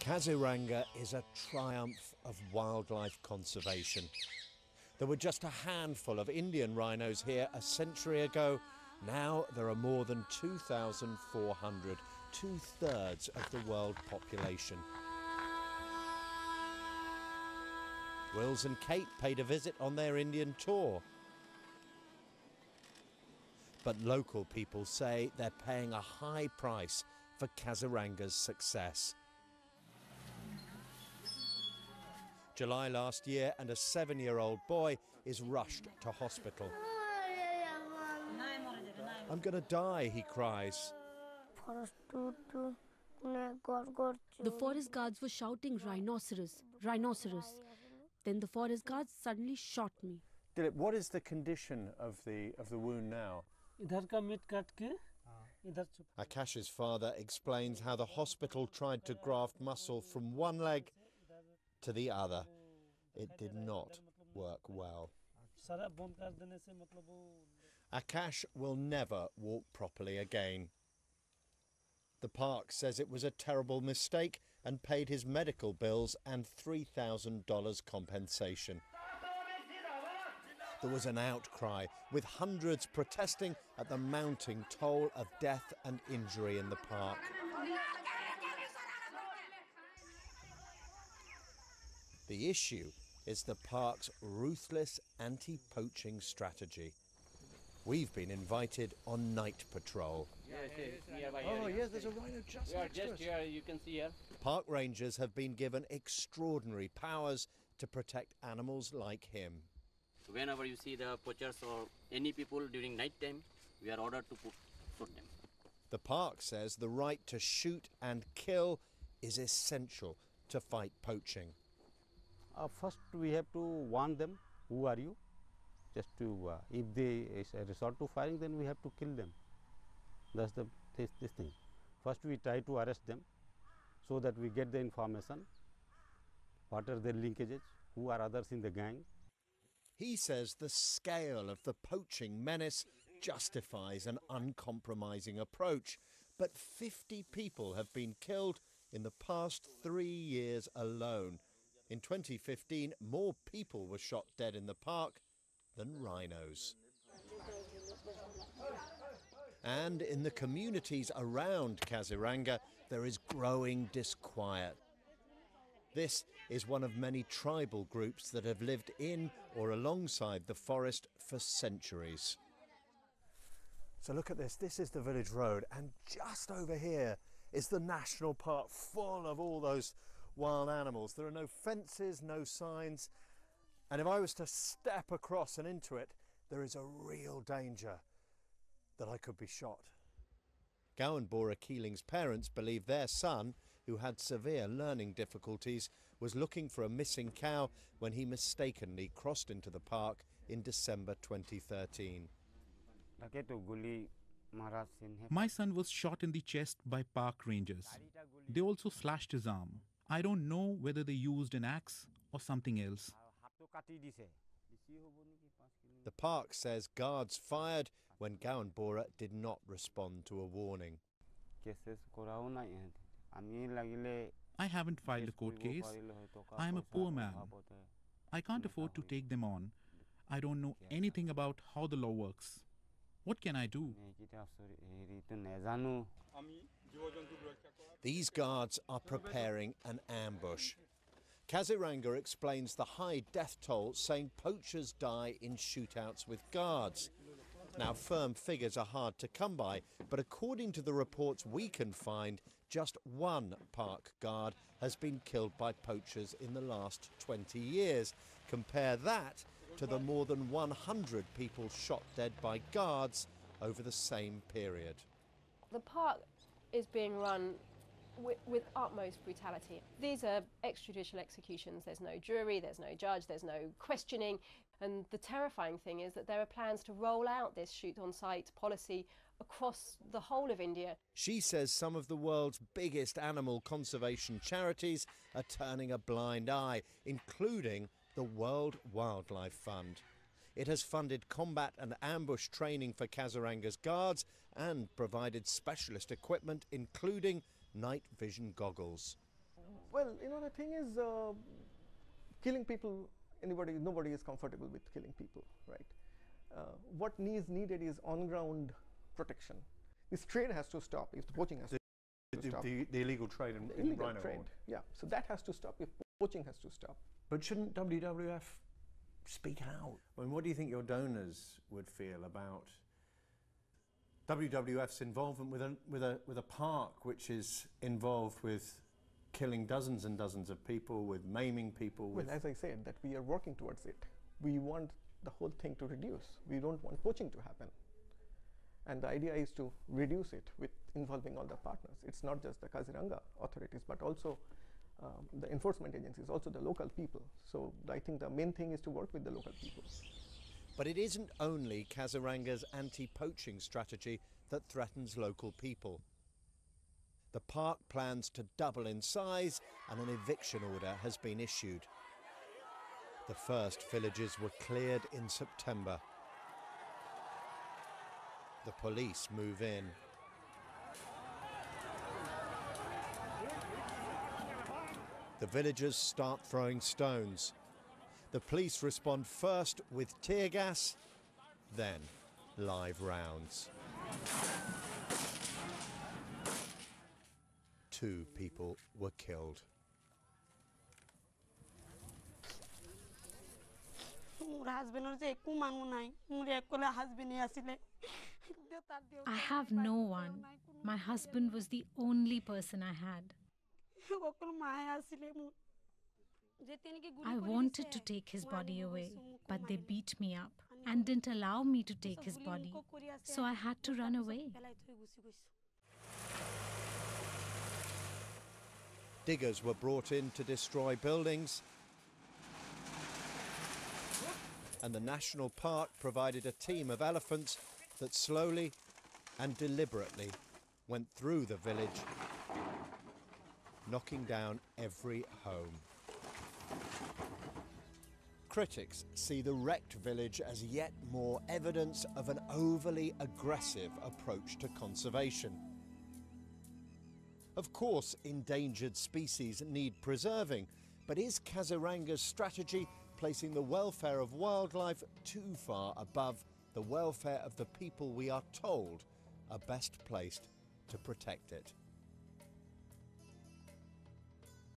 Kaziranga is a triumph of wildlife conservation. There were just a handful of Indian rhinos here a century ago. Now there are more than 2,400, two-thirds of the world population. Wills and Kate paid a visit on their Indian tour. But local people say they're paying a high price for Kaziranga's success. July last year, and a 7-year-old boy is rushed to hospital. "I'm going to die," he cries. The forest guards were shouting, "Rhinoceros, rhinoceros." Then the forest guards suddenly shot me. Dilip, what is the condition of the wound now? Akash's father explains how the hospital tried to graft muscle from one leg to the other. It did not work well. Akash will never walk properly again. The park says it was a terrible mistake and paid his medical bills and $3,000 compensation. There was an outcry, with hundreds protesting at the mounting toll of death and injury in the park. The issue is the park's ruthless anti-poaching strategy. We've been invited on night patrol. Yes, Oh, yes, there's a rhino just next to us. Here, you can see here. Park rangers have been given extraordinary powers to protect animals like him. Whenever you see the poachers or any people during night time, we are ordered to shoot them. The park says the right to shoot and kill is essential to fight poaching. First, we have to warn them, who are you? Just to, if they resort to firing, then we have to kill them. That's this thing. First, we try to arrest them so that we get the information. What are their linkages? Who are others in the gang? He says the scale of the poaching menace justifies an uncompromising approach. But 50 people have been killed in the past 3 years alone. In 2015, more people were shot dead in the park than rhinos. And in the communities around Kaziranga, there is growing disquiet. This is one of many tribal groups that have lived in or alongside the forest for centuries. So look at this. This is the village road, and just over here is the national park, full of all those wild animals. There are no fences, no signs, and if I was to step across and into it, there is a real danger that I could be shot. Gowan Bora Keeling's parents believe their son, who had severe learning difficulties, was looking for a missing cow when he mistakenly crossed into the park in December 2013. My son was shot in the chest by park rangers. They also slashed his arm. I don't know whether they used an axe or something else. The park says guards fired when Gowan Bora did not respond to a warning. I haven't filed a court case. I am a poor man. I can't afford to take them on. I don't know anything about how the law works. What can I do? These guards are preparing an ambush. Kaziranga explains the high death toll, saying poachers die in shootouts with guards. Now, firm figures are hard to come by, but according to the reports we can find, just one park guard has been killed by poachers in the last 20 years. Compare that to the more than 100 people shot dead by guards over the same period. The park is being run with utmost brutality. These are extrajudicial executions. There's no jury, there's no judge, there's no questioning. And the terrifying thing is that there are plans to roll out this shoot-on-sight policy across the whole of India. She says some of the world's biggest animal conservation charities are turning a blind eye, including the World Wildlife Fund. It has funded combat and ambush training for Kaziranga's guards and provided specialist equipment, including night vision goggles. Well, the thing is, killing people, nobody is comfortable with killing people, right? What is needed is on-ground protection. This trade has to stop. If the poaching has to stop. The illegal trade in illegal rhino trade, horn. yeah. So that has to stop if poaching has to stop. But shouldn't WWF speak out? I mean, what do you think your donors would feel about WWF's involvement with a park which is involved with killing dozens and dozens of people, with maiming people? Well, as I said, that we are working towards it. We want the whole thing to reduce. We don't want poaching to happen. And the idea is to reduce it with involving all the partners. It's not just the Kaziranga authorities, but also the enforcement agencies, also the local people. So I think the main thing is to work with the local people. But it isn't only Kaziranga's anti-poaching strategy that threatens local people. The park plans to double in size and an eviction order has been issued. The first villages were cleared in September. The police move in. The villagers start throwing stones. The police respond first with tear gas, then live rounds. 2 people were killed. I have no one. My husband was the only person I had. I wanted to take his body away, but they beat me up and didn't allow me to take his body, so I had to run away. Diggers were brought in to destroy buildings, and the national park provided a team of elephants that slowly and deliberately went through the village, knocking down every home. Critics see the wrecked village as yet more evidence of an overly aggressive approach to conservation. Of course, endangered species need preserving, but is Kaziranga's strategy placing the welfare of wildlife too far above the welfare of the people we are told are best placed to protect it?